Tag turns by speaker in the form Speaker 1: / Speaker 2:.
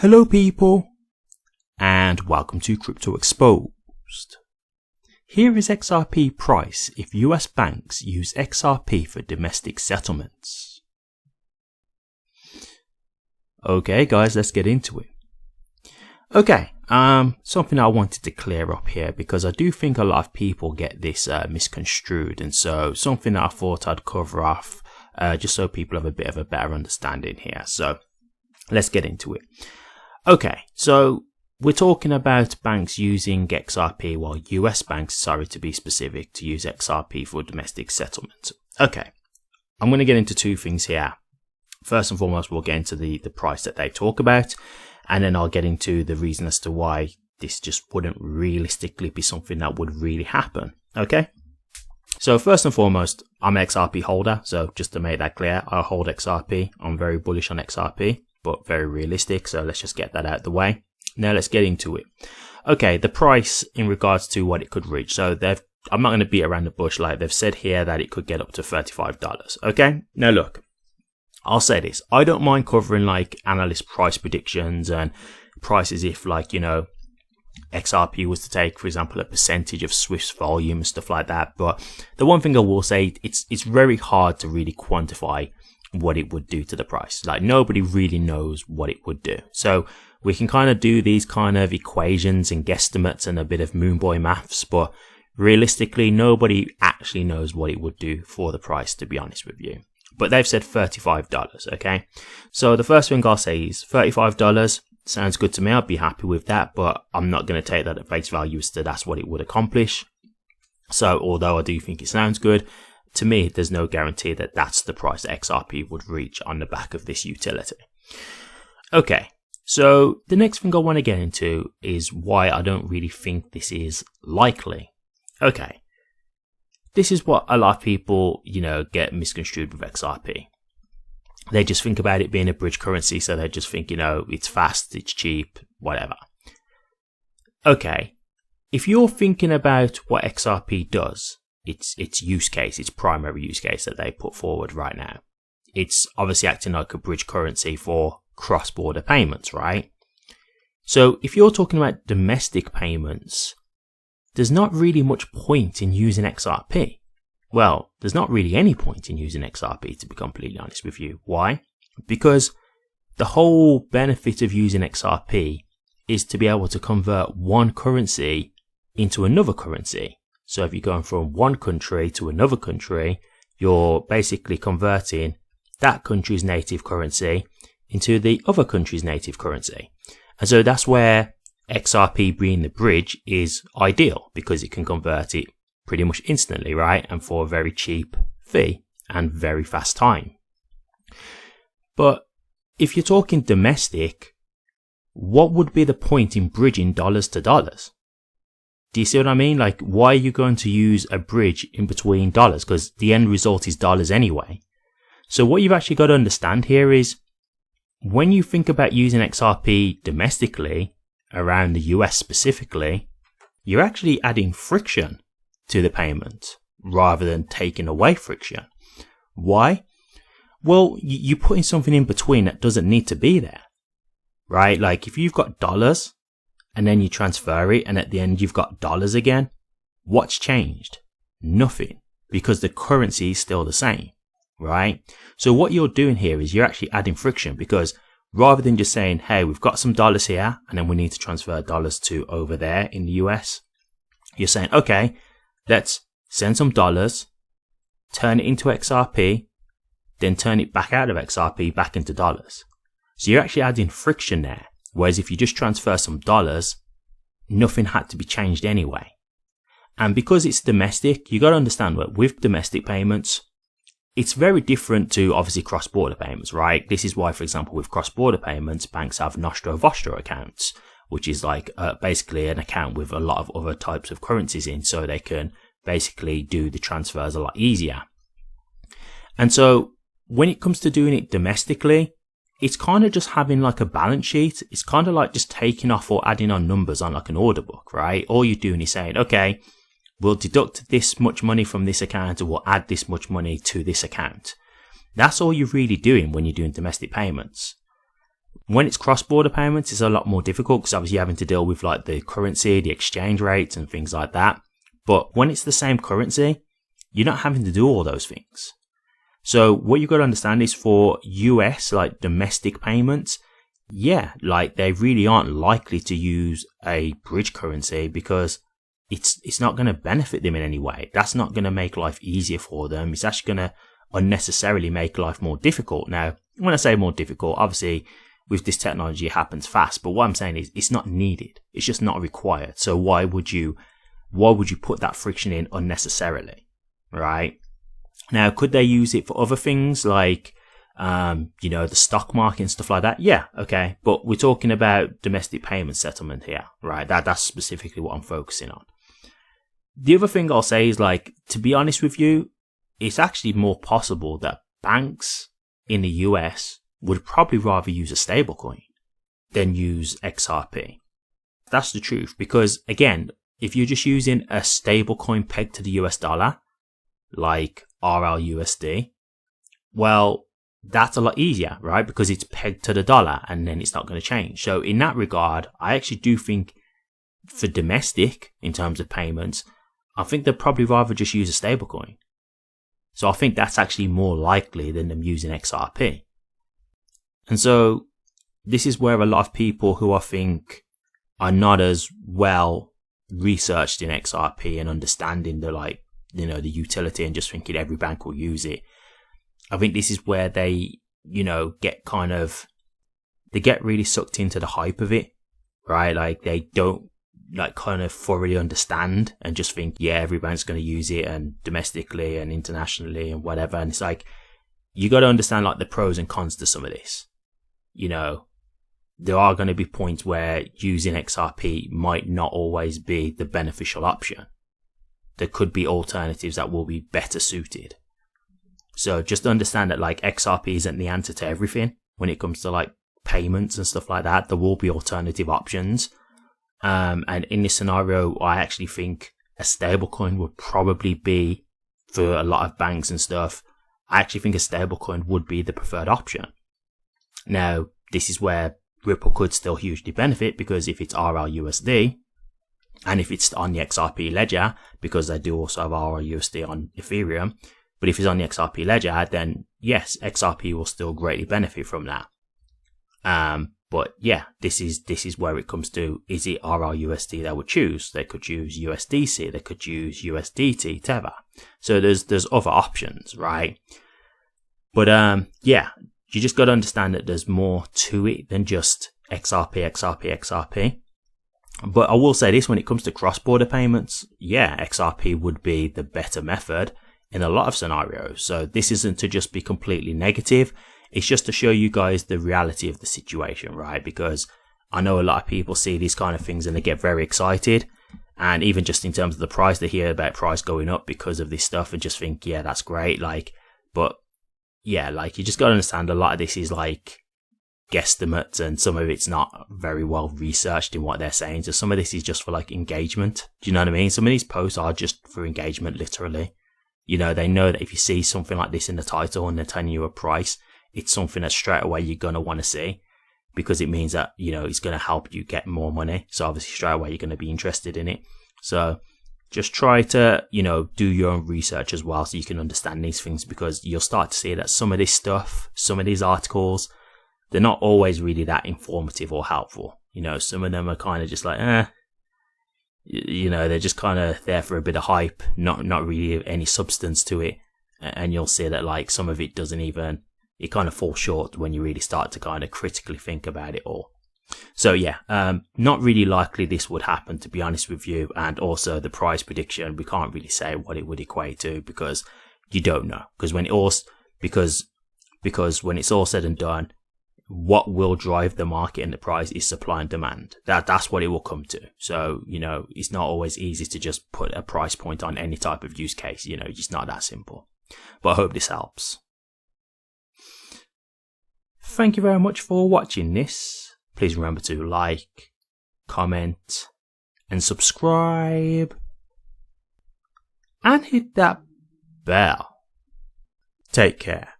Speaker 1: Hello people, and welcome to Crypto Exposed. Here is XRP price if US banks use XRP for domestic settlements. Okay guys, let's get into it. Okay, something I wanted to clear up here because I do think a lot of people get this misconstrued, and so something that I thought I'd cover off just so people have a bit of a better understanding here. So let's get into it. Okay, so we're talking about banks using XRP, well, US banks, sorry to be specific, to use XRP for domestic settlement. Okay, I'm going to get into two things here. First and foremost, we'll get into the price that they talk about, and then I'll get into the reason as to why this just wouldn't realistically be something that would really happen. Okay, so first and foremost, I'm an XRP holder, so just to make that clear, I hold XRP. I'm very bullish on XRP, but very realistic, so let's just get that out of the way. Now let's get into it. Okay, the price in regards to what it could reach. So I'm not going to beat around the bush. Like they've said here that it could get up to $35. Okay, now look, I'll say this. I don't mind covering like analyst price predictions and prices if, like, you know, XRP was to take, for example, a percentage of Swift's volume and stuff like that. But the one thing I will say, it's very hard to really quantify what it would do to the price. Like nobody really knows what it would do. So we can kind of do these kind of equations and guesstimates and a bit of moonboy maths, but realistically nobody actually knows what it would do for the price, to be honest with you. But they've said $35, okay? So the first thing I'll say is $35 sounds good to me. I'd be happy with that, but I'm not going to take that at face value as to that's what it would accomplish. So although I do think it sounds good, to me, there's no guarantee that that's the price that XRP would reach on the back of this utility. Okay, so the next thing I want to get into is why I don't really think this is likely. Okay, this is what a lot of people, you know, get misconstrued with XRP. They just think about it being a bridge currency, so they just think, you know, it's fast, it's cheap, whatever. Okay, if you're thinking about what XRP does, its use case, its primary use case that they put forward right now, it's obviously acting like a bridge currency for cross-border payments, right? So if you're talking about domestic payments, there's not really much point in using XRP. Well, there's not really any point in using XRP, to be completely honest with you. Why? Because the whole benefit of using XRP is to be able to convert one currency into another currency. So if you're going from one country to another country, you're basically converting that country's native currency into the other country's native currency. And so that's where XRP being the bridge is ideal, because it can convert it pretty much instantly, right? And for a very cheap fee and very fast time. But if you're talking domestic, what would be the point in bridging dollars to dollars? Do you see what I mean? Like, why are you going to use a bridge in between dollars? Because the end result is dollars anyway. So what you've actually got to understand here is, when you think about using XRP domestically, around the US specifically, you're actually adding friction to the payment rather than taking away friction. Why? Well, you're putting something in between that doesn't need to be there, right? Like if you've got dollars, and then you transfer it, and at the end you've got dollars again, what's changed? Nothing, because the currency is still the same, right? So what you're doing here is you're actually adding friction, because rather than just saying, hey, we've got some dollars here, and then we need to transfer dollars to over there in the US, you're saying, okay, let's send some dollars, turn it into XRP, then turn it back out of XRP back into dollars. So you're actually adding friction there. Whereas if you just transfer some dollars, nothing had to be changed anyway. And because it's domestic, you got to understand that with domestic payments, it's very different to obviously cross-border payments, right? This is why, for example, with cross-border payments, banks have Nostro-Vostro accounts, which is like basically an account with a lot of other types of currencies in, so they can basically do the transfers a lot easier. And so when it comes to doing it domestically, it's kind of just having like a balance sheet. It's kind of like just taking off or adding on numbers on like an order book, right? All you're doing is saying, okay, we'll deduct this much money from this account, or we'll add this much money to this account. That's all you're really doing when you're doing domestic payments. When it's cross-border payments, it's a lot more difficult because obviously you're having to deal with like the currency, the exchange rates and things like that. But when it's the same currency, you're not having to do all those things. So what you've got to understand is for US, like domestic payments, yeah, like they really aren't likely to use a bridge currency because it's not going to benefit them in any way. That's not going to make life easier for them. It's actually going to unnecessarily make life more difficult. Now, when I say more difficult, obviously with this technology it happens fast, but what I'm saying is it's not needed. It's just not required. So why would you put that friction in unnecessarily, right? Now, could they use it for other things like the stock market and stuff like that? Yeah, okay. But we're talking about domestic payment settlement here, right? That's specifically what I'm focusing on. The other thing I'll say is, like, to be honest with you, it's actually more possible that banks in the US would probably rather use a stablecoin than use XRP. That's the truth. Because again, if you're just using a stablecoin pegged to the US dollar, like RLUSD, well, that's a lot easier, right? Because it's pegged to the dollar and then it's not going to change. So in that regard, I actually do think for domestic, in terms of payments, I think they'd probably rather just use a stablecoin. So I think that's actually more likely than them using XRP. And so this is where a lot of people who I think are not as well researched in XRP and understanding the the utility and just thinking every bank will use it. I think this is where they, they get really sucked into the hype of it, right? Like they don't kind of thoroughly understand and just think, yeah, every bank's going to use it and domestically and internationally and whatever. And it's like, you got to understand like the pros and cons to some of this. There are going to be points where using XRP might not always be the beneficial option. There could be alternatives that will be better suited. So just understand that like XRP isn't the answer to everything when it comes to like payments and stuff like that. There will be alternative options. And in this scenario, I actually think a stablecoin would probably be, for a lot of banks and stuff, I actually think a stablecoin would be the preferred option. Now, this is where Ripple could still hugely benefit, because if it's RLUSD, and if it's on the XRP ledger, because they do also have RLUSD on Ethereum, but if it's on the XRP ledger, then yes, XRP will still greatly benefit from that. But yeah, this is where it comes to, is it RLUSD they would choose? They could choose USDC, they could choose USDT, Tether. So there's other options, right? But yeah, you just got to understand that there's more to it than just XRP. But I will say this, when it comes to cross-border payments, yeah, XRP would be the better method in a lot of scenarios. So this isn't to just be completely negative. It's just to show you guys the reality of the situation, right? Because I know a lot of people see these kind of things and they get very excited. And even just in terms of the price, they hear about price going up because of this stuff and just think, yeah, that's great. But yeah, you just got to understand a lot of this is like guesstimates, and some of it's not very well researched in what they're saying. So some of this is just for like engagement. Do you know what I mean? Some of these posts are just for engagement, literally. They know that if you see something like this in the title and they're telling you a price, it's something that straight away you're going to want to see, because it means that, it's going to help you get more money. So obviously straight away you're going to be interested in it. So just try to, do your own research as well so you can understand these things, because you'll start to see that some of this stuff, some of these articles, they're not always really that informative or helpful. Some of them are kind of just like, they're just kind of there for a bit of hype, not really any substance to it. And you'll see that like some of it doesn't even, it kind of falls short when you really start to kind of critically think about it all. So yeah, not really likely this would happen, to be honest with you. And also the price prediction, we can't really say what it would equate to, because you don't know. Because when it's all said and done, what will drive the market and the price is supply and demand. That's what it will come to. So, it's not always easy to just put a price point on any type of use case. It's just not that simple. But I hope this helps. Thank you very much for watching this. Please remember to like, comment, and subscribe. And hit that bell. Take care.